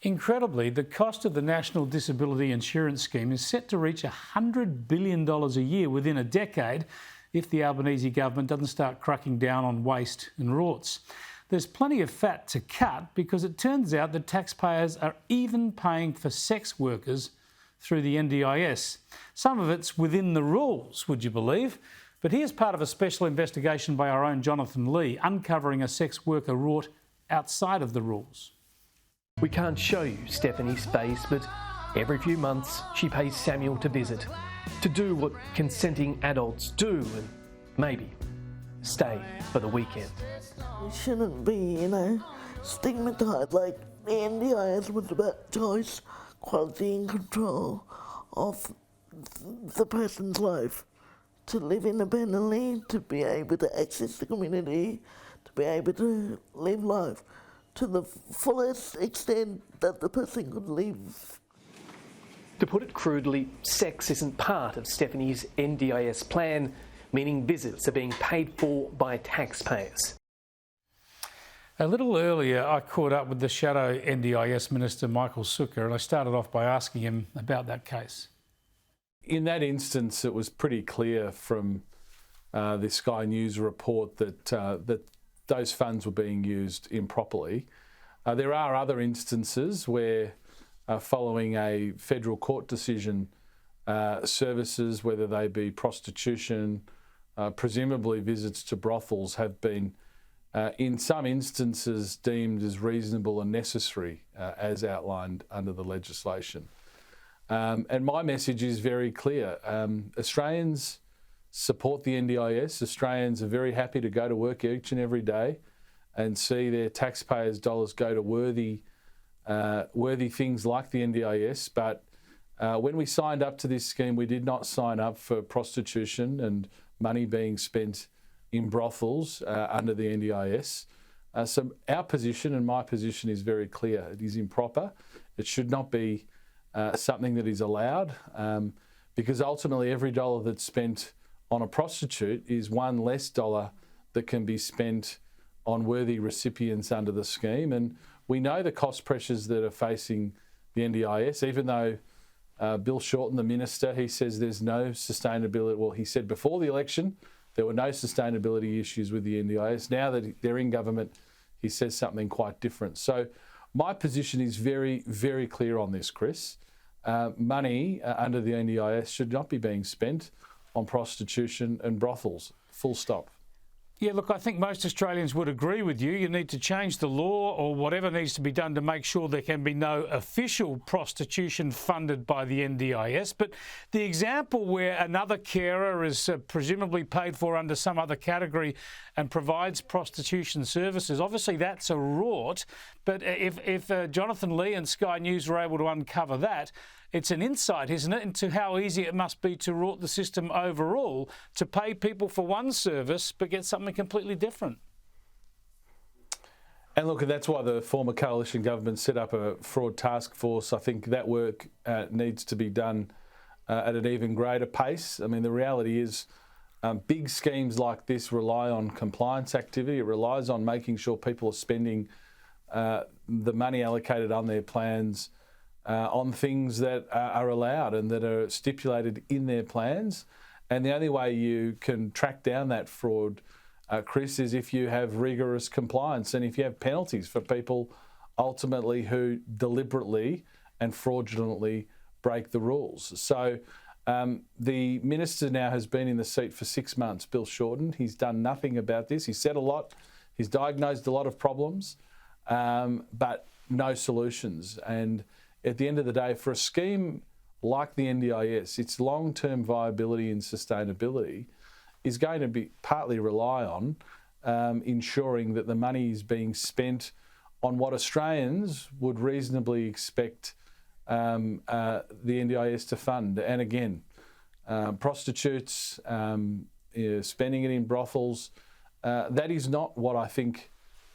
Incredibly, the cost of the National Disability Insurance Scheme is set to reach $100 billion a year within a decade if the Albanese government doesn't start cracking down on waste and rorts. There's plenty of fat to cut because it turns out that taxpayers are even paying for sex workers through the NDIS. Some of it's within the rules, would you believe? But here's part of a special investigation by our own Jonathan Lee, uncovering a sex worker rort outside of the rules. We can't show you Stephanie's face, but every few months she pays Samuel to visit, to do what consenting adults do and maybe stay for the weekend. We shouldn't be, stigmatised like the NDIS was about choice, quality and control of the person's life. To live independently, to be able to access the community, to be able to live life to the fullest extent that the person could live. To put it crudely, sex isn't part of Stephanie's NDIS plan, meaning visits are being paid for by taxpayers. A little earlier, I caught up with the shadow NDIS Minister, Michael Sukkar, and I started off by asking him about that case. In that instance, it was pretty clear from the Sky News report that those funds were being used improperly. There are other instances where, following a federal court decision, services, whether they be prostitution, presumably visits to brothels, have been, in some instances, deemed as reasonable and necessary, as outlined under the legislation. And my message is very clear. Australians support the NDIS. Australians are very happy to go to work each and every day and see their taxpayers' dollars go to worthy things like the NDIS. But when we signed up to this scheme, we did not sign up for prostitution and money being spent in brothels under the NDIS. So our position and my position is very clear. It is improper. It should not be something that is allowed, because ultimately every dollar that's spent on a prostitute is one less dollar that can be spent on worthy recipients under the scheme. And we know the cost pressures that are facing the NDIS, even though Bill Shorten, the minister, he says there's no sustainability. Well, he said before the election there were no sustainability issues with the NDIS. Now that they're in government, he says something quite different. So my position is very, very clear on this, Chris. Money under the NDIS should not be being spent on prostitution and brothels, full stop. Yeah, look, I think most Australians would agree with you. You need to change the law or whatever needs to be done to make sure there can be no official prostitution funded by the NDIS. But the example where another carer is presumably paid for under some other category and provides prostitution services, obviously that's a rort. But if Jonathan Lee and Sky News were able to uncover that, it's an insight, isn't it, into how easy it must be to rort the system overall, to pay people for one service but get something completely different. And look, that's why the former coalition government set up a fraud task force. I think that work needs to be done at an even greater pace. I mean, the reality is big schemes like this rely on compliance activity. It relies on making sure people are spending the money allocated on their plans on things that are allowed and that are stipulated in their plans. And the only way you can track down that fraud, Chris, is if you have rigorous compliance and if you have penalties for people ultimately who deliberately and fraudulently break the rules. So the minister now has been in the seat for 6 months, Bill Shorten. He's done nothing about this. He's said a lot. He's diagnosed a lot of problems, but no solutions. And at the end of the day, for a scheme like the NDIS, its long-term viability and sustainability is going to be partly rely on ensuring that the money is being spent on what Australians would reasonably expect the NDIS to fund. And again, prostitutes, spending it in brothels, that is not what I think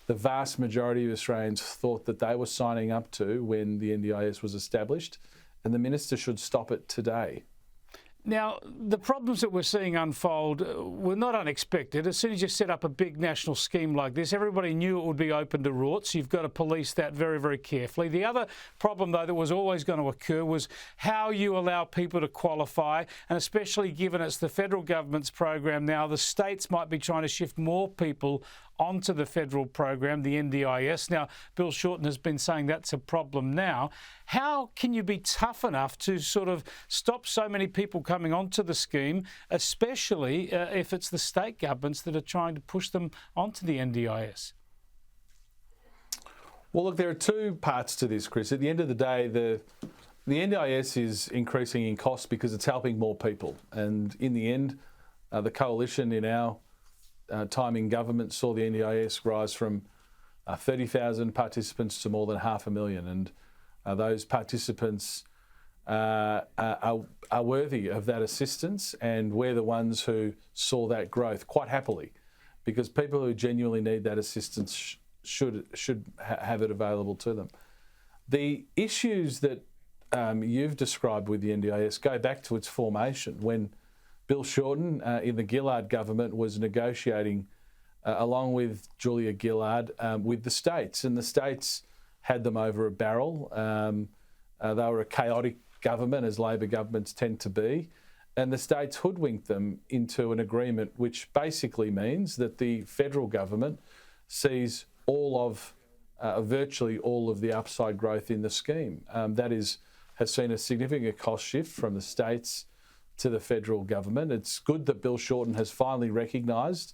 the vast majority of Australians thought that they were signing up to when the NDIS was established, and the minister should stop it today. Now, the problems that we're seeing unfold were not unexpected. As soon as you set up a big national scheme like this, everybody knew it would be open to rorts. You've got to police that very, very carefully. The other problem, though, that was always going to occur was how you allow people to qualify, and especially given it's the federal government's program now, the states might be trying to shift more people onto the federal program, the NDIS. Now, Bill Shorten has been saying that's a problem now. How can you be tough enough to sort of stop so many people coming onto the scheme, especially if it's the state governments that are trying to push them onto the NDIS? Well, look, there are two parts to this, Chris. At the end of the day, the NDIS is increasing in cost because it's helping more people. And in the end, the coalition in our time in government saw the NDIS rise from 30,000 participants to more than 500,000, and those participants are worthy of that assistance, and we're the ones who saw that growth quite happily, because people who genuinely need that assistance should have it available to them. The issues that you've described with the NDIS go back to its formation, when Bill Shorten in the Gillard government was negotiating along with Julia Gillard with the states, and the states had them over a barrel. They were a chaotic government, as Labor governments tend to be, and the states hoodwinked them into an agreement which basically means that the federal government sees all of, virtually all of the upside growth in the scheme. That has seen a significant cost shift from the states to the federal government. It's good that Bill Shorten has finally recognised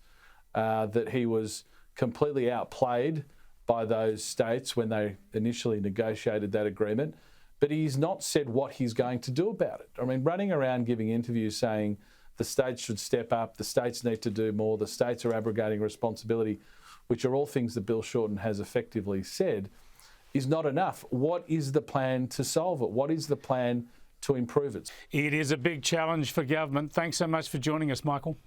that he was completely outplayed by those states when they initially negotiated that agreement, but he's not said what he's going to do about it. I mean, running around giving interviews saying the states should step up, the states need to do more, the states are abrogating responsibility, which are all things that Bill Shorten has effectively said, is not enough. What is the plan to solve it? What is the plan to improve it? It is a big challenge for government. Thanks so much for joining us, Michael.